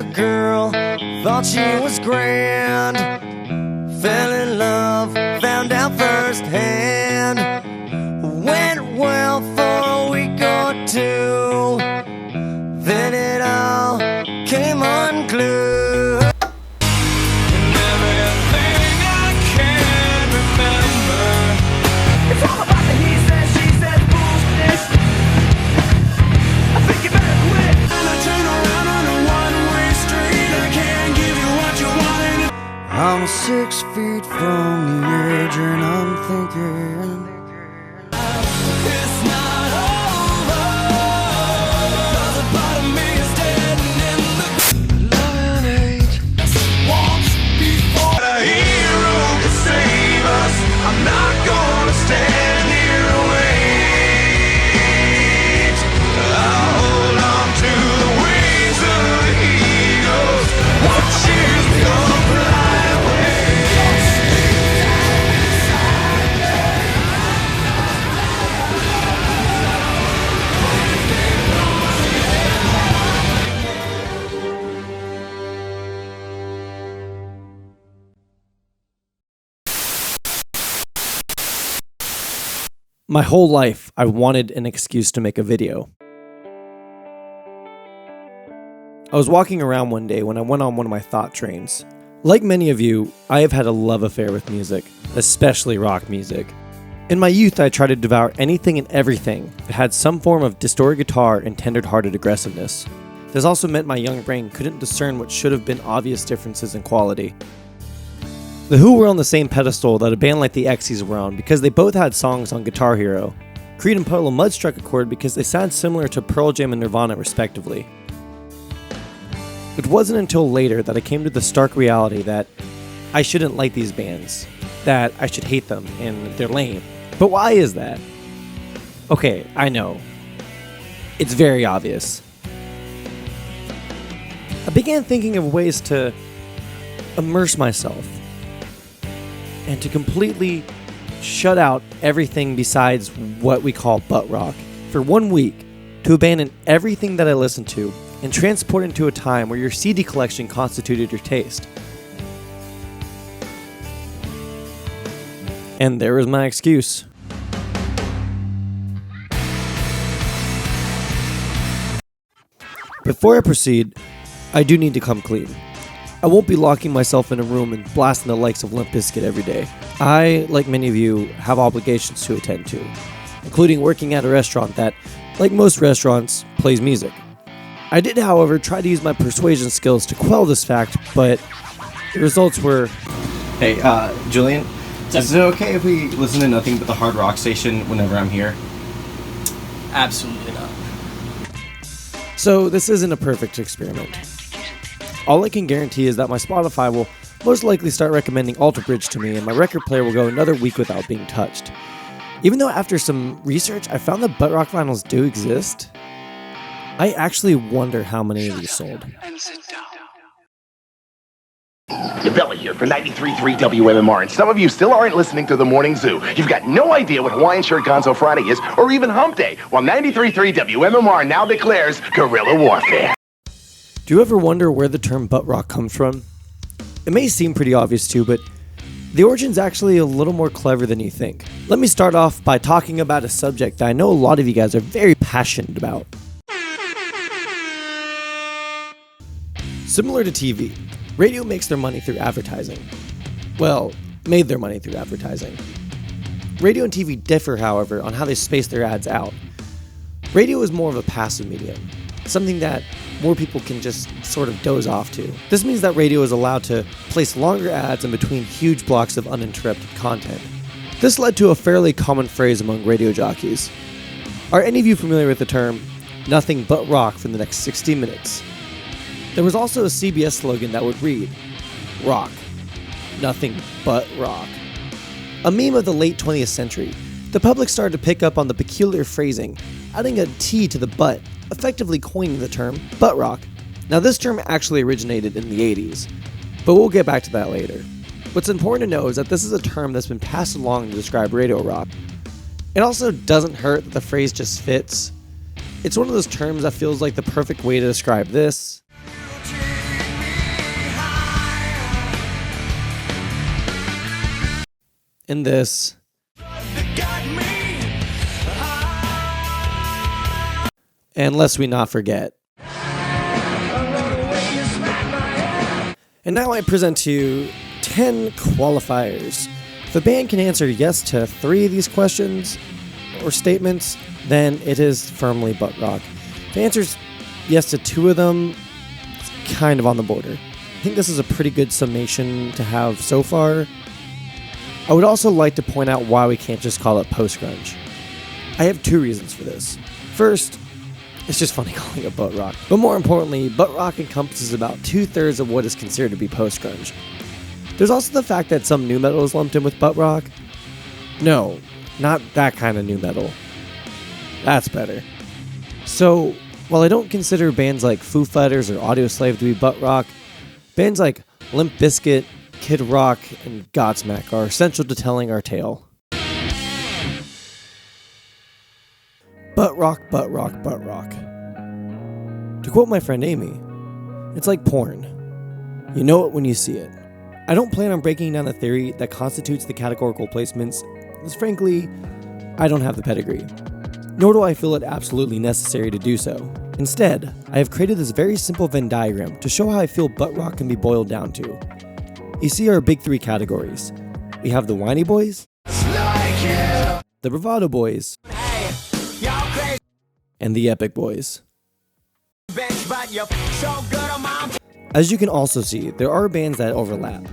A girl thought she was grand, fell in love, found out firsthand. Went well for a week or two, then it all came unglued. And everything I can remember, it's all about the he said, she said bullshit. I think you better quit. And I turn around on a one-way street. I can't give you what you wanted. I'm 6 feet from the edge and I'm thinking it's not over, 'cause a part of me is dead and in the love and hate once before. A hero could save us. I'm not gonna stand here and wait. I'll hold on to the wings of the eagles. Watch years go fly away. My whole life, I wanted an excuse to make a video. I was walking around one day when I went on one of my thought trains. Like many of you, I have had a love affair with music, especially rock music. In my youth, I tried to devour anything and everything that had some form of distorted guitar and tender-hearted aggressiveness. This also meant my young brain couldn't discern what should have been obvious differences in quality. The Who were on the same pedestal that a band like the X's were on because they both had songs on Guitar Hero. Creed and Puddle of Mudd struck a chord because they sound similar to Pearl Jam and Nirvana respectively. It wasn't until later that I came to the stark reality that I shouldn't like these bands, that I should hate them, and they're lame. But why is that? Okay, I know. It's very obvious. I began thinking of ways to immerse myself and to completely shut out everything besides what we call butt rock for 1 week, to abandon everything that I listened to and transport into a time where your CD collection constituted your taste. And there was my excuse. Before I proceed, I do need to come clean. I won't be locking myself in a room and blasting the likes of Limp Bizkit every day. I, like many of you, have obligations to attend to, including working at a restaurant that, like most restaurants, plays music. I did, however, try to use my persuasion skills to quell this fact, but the results were... Hey, Julian, is it okay if we listen to nothing but the hard rock station whenever I'm here? Absolutely not. So this isn't a perfect experiment. All I can guarantee is that my Spotify will most likely start recommending Alter Bridge to me, and my record player will go another week without being touched. Even though after some research, I found that butt rock vinyls do exist, I actually wonder how many of these sold. Belly here for 93.3 WMMR, and some of you still aren't listening to The Morning Zoo. You've got no idea what Hawaiian Shirt Gonzo Friday is, or even Hump Day, while 93.3 WMMR now declares guerrilla warfare. Do you ever wonder where the term butt rock comes from? It may seem pretty obvious too, but the origin's actually a little more clever than you think. Let me start off by talking about a subject that I know a lot of you guys are very passionate about. Similar to TV, radio makes their money through advertising. Well, made their money through advertising. Radio and TV differ, however, on how they space their ads out. Radio is more of a passive medium, something that more people can just sort of doze off to. This means that radio is allowed to place longer ads in between huge blocks of uninterrupted content. This led to a fairly common phrase among radio jockeys. Are any of you familiar with the term, nothing but rock for the next 60 minutes? There was also a CBS slogan that would read, rock, nothing but rock. A meme of the late 20th century, the public started to pick up on the peculiar phrasing, adding a T to the butt, effectively coining the term butt rock. Now this term actually originated in the 80s, but we'll get back to that later. What's important to know is that this is a term that's been passed along to describe radio rock. It also doesn't hurt that the phrase just fits. It's one of those terms that feels like the perfect way to describe this and this. And lest we not forget. And now I present to you 10 qualifiers. If a band can answer yes to 3 of these questions or statements, then it is firmly butt rock. If it answers yes to 2 of them, it's kind of on the border. I think this is a pretty good summation to have so far. I would also like to point out why we can't just call it post-grunge. I have 2 reasons for this. First, it's just funny calling it butt rock. But more importantly, butt rock encompasses about 2/3 of what is considered to be post-grunge. There's also the fact that some nu metal is lumped in with butt rock. No, not that kind of nu metal. That's better. So, while I don't consider bands like Foo Fighters or Audioslave to be butt rock, bands like Limp Bizkit, Kid Rock, and Godsmack are essential to telling our tale. Butt rock, butt rock, butt rock. To quote my friend Amy, it's like porn. You know it when you see it. I don't plan on breaking down the theory that constitutes the categorical placements, as frankly, I don't have the pedigree. Nor do I feel it absolutely necessary to do so. Instead, I have created this very simple Venn diagram to show how I feel butt rock can be boiled down to. You see our big 3 categories. We have the whiny boys, the bravado boys, and the epic boys. As you can also see, there are bands that overlap.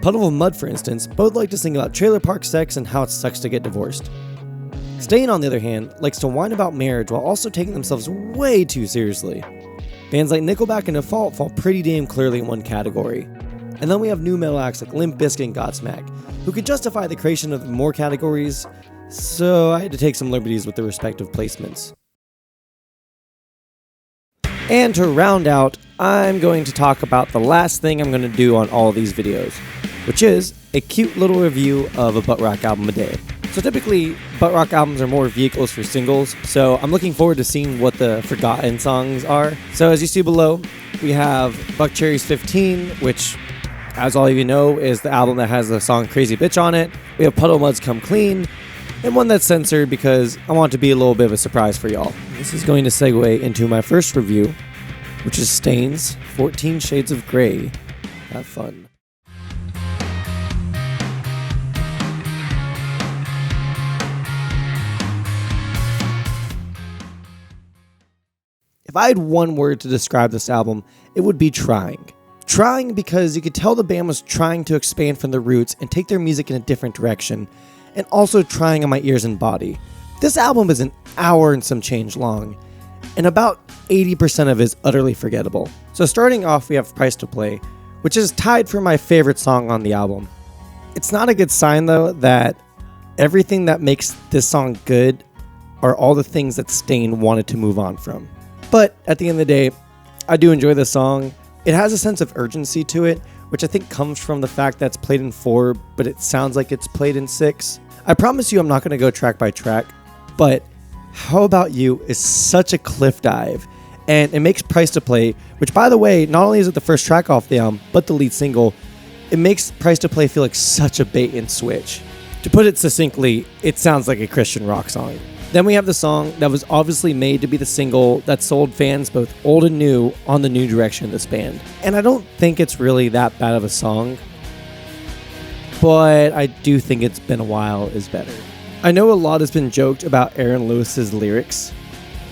Puddle of Mudd, for instance, both like to sing about trailer park sex and how it sucks to get divorced. Stain, on the other hand, likes to whine about marriage while also taking themselves way too seriously. Bands like Nickelback and Default fall pretty damn clearly in one category. And then we have nu metal acts like Limp Bizkit and Godsmack, who could justify the creation of more categories, so I had to take some liberties with the respective placements. And to round out, I'm going to talk about the last thing I'm going to do on all of these videos, which is a cute little review of a butt rock album a day. So typically, butt rock albums are more vehicles for singles, so I'm looking forward to seeing what the forgotten songs are. So as you see below, we have Buckcherry's 15, which, as all of you know, is the album that has the song Crazy Bitch on it. We have Puddle of Mudd's Come Clean, and one that's censored because I want it to be a little bit of a surprise for y'all. This is going to segue into my first review, which is Stain's 14 Shades of Grey. Have fun. If I had one word to describe this album, it would be trying. Trying because you could tell the band was trying to expand from the roots and take their music in a different direction, and also trying on my ears and body. This album is an hour and some change long, and about 80% of it is utterly forgettable. So starting off, we have Price to Play, which is tied for my favorite song on the album. It's not a good sign though that everything that makes this song good are all the things that Stain wanted to move on from. But at the end of the day, I do enjoy this song. It has a sense of urgency to it, which I think comes from the fact that it's played in 4, but it sounds like it's played in 6. I promise you I'm not going to go track by track, but How About You is such a cliff dive, and it makes Price to Play, which by the way, not only is it the first track off the album, but the lead single, it makes Price to Play feel like such a bait and switch. To put it succinctly, it sounds like a Christian rock song. Then we have the song that was obviously made to be the single that sold fans both old and new on the new direction of this band. And I don't think it's really that bad of a song, but I do think It's Been a While is better. I know a lot has been joked about Aaron Lewis's lyrics.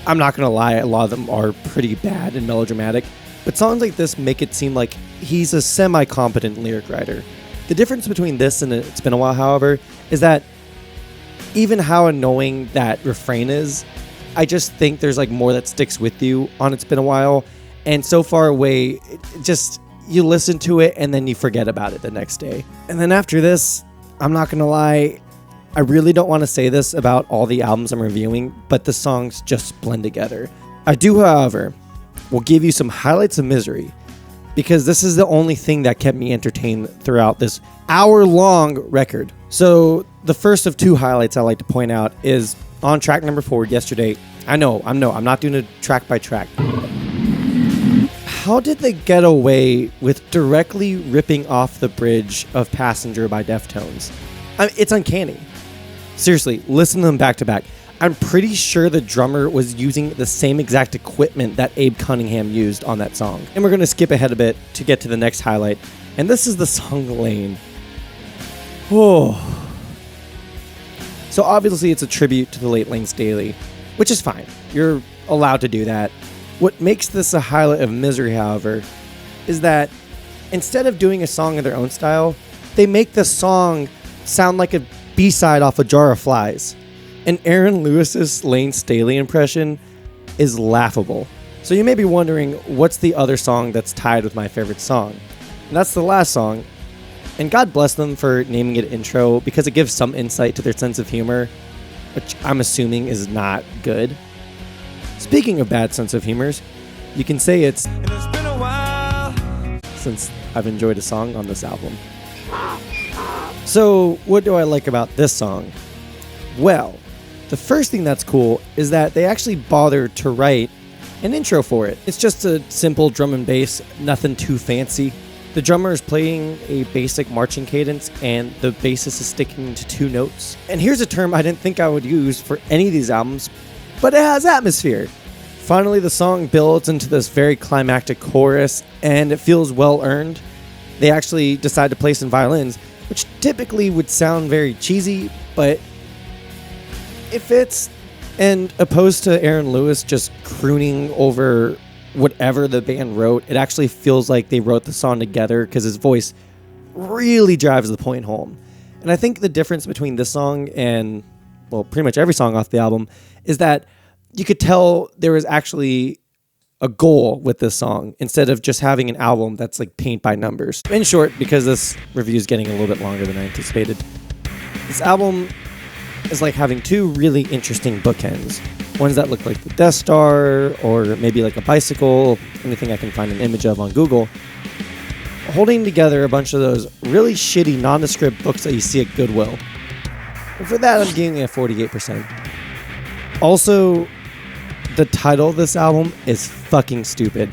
I'm not gonna lie, a lot of them are pretty bad and melodramatic, but songs like this make it seem like he's a semi-competent lyric writer. The difference between this and It's Been a While, however, is that even how annoying that refrain is, I just think there's like more that sticks with you on It's Been a While, and So Far Away, it just, you listen to it and then you forget about it the next day. And then after this, I'm not gonna lie, I really don't want to say this about all the albums I'm reviewing, but the songs just blend together. I do, however, will give you some highlights of Misery, because this is the only thing that kept me entertained throughout this hour-long record. So the first of 2 highlights I like to point out is on track number 4, Yesterday. I'm not doing a track by track. How did they get away with directly ripping off the bridge of Passenger by Deftones? It's uncanny. Seriously, listen to them back to back. I'm pretty sure the drummer was using the same exact equipment that Abe Cunningham used on that song. And we're going to skip ahead a bit to get to the next highlight. And this is the song Lane. Oh. So obviously it's a tribute to the late Lane Staley, which is fine. You're allowed to do that. What makes this a highlight of Misery, however, is that instead of doing a song in their own style, they make the song sound like a B-side off a Jar of Flies. And Aaron Lewis's Lane Staley impression is laughable. So you may be wondering, what's the other song that's tied with my favorite song? And that's the last song. And God bless them for naming it Intro, because it gives some insight to their sense of humor, which I'm assuming is not good. Speaking of bad sense of humors, you can say it's been a while since I've enjoyed a song on this album. So what do I like about this song? Well, the first thing that's cool is that they actually bothered to write an intro for it. It's just a simple drum and bass, nothing too fancy. The drummer is playing a basic marching cadence and the bassist is sticking to 2 notes. And here's a term I didn't think I would use for any of these albums, but it has atmosphere. Finally, the song builds into this very climactic chorus and it feels well earned. They actually decide to play some violins, which typically would sound very cheesy, but it fits. And opposed to Aaron Lewis just crooning over whatever the band wrote, it actually feels like they wrote the song together because his voice really drives the point home. And I think the difference between this song and, well, pretty much every song off the album is that you could tell there was actually a goal with this song instead of just having an album that's like paint by numbers. In short, because this review is getting a little bit longer than I anticipated, this album is like having 2 really interesting bookends. Ones that look like the Death Star, or maybe like a bicycle, anything I can find an image of on Google, holding together a bunch of those really shitty nondescript books that you see at Goodwill. And for that, I'm giving it a 48%. Also, the title of this album is fucking stupid.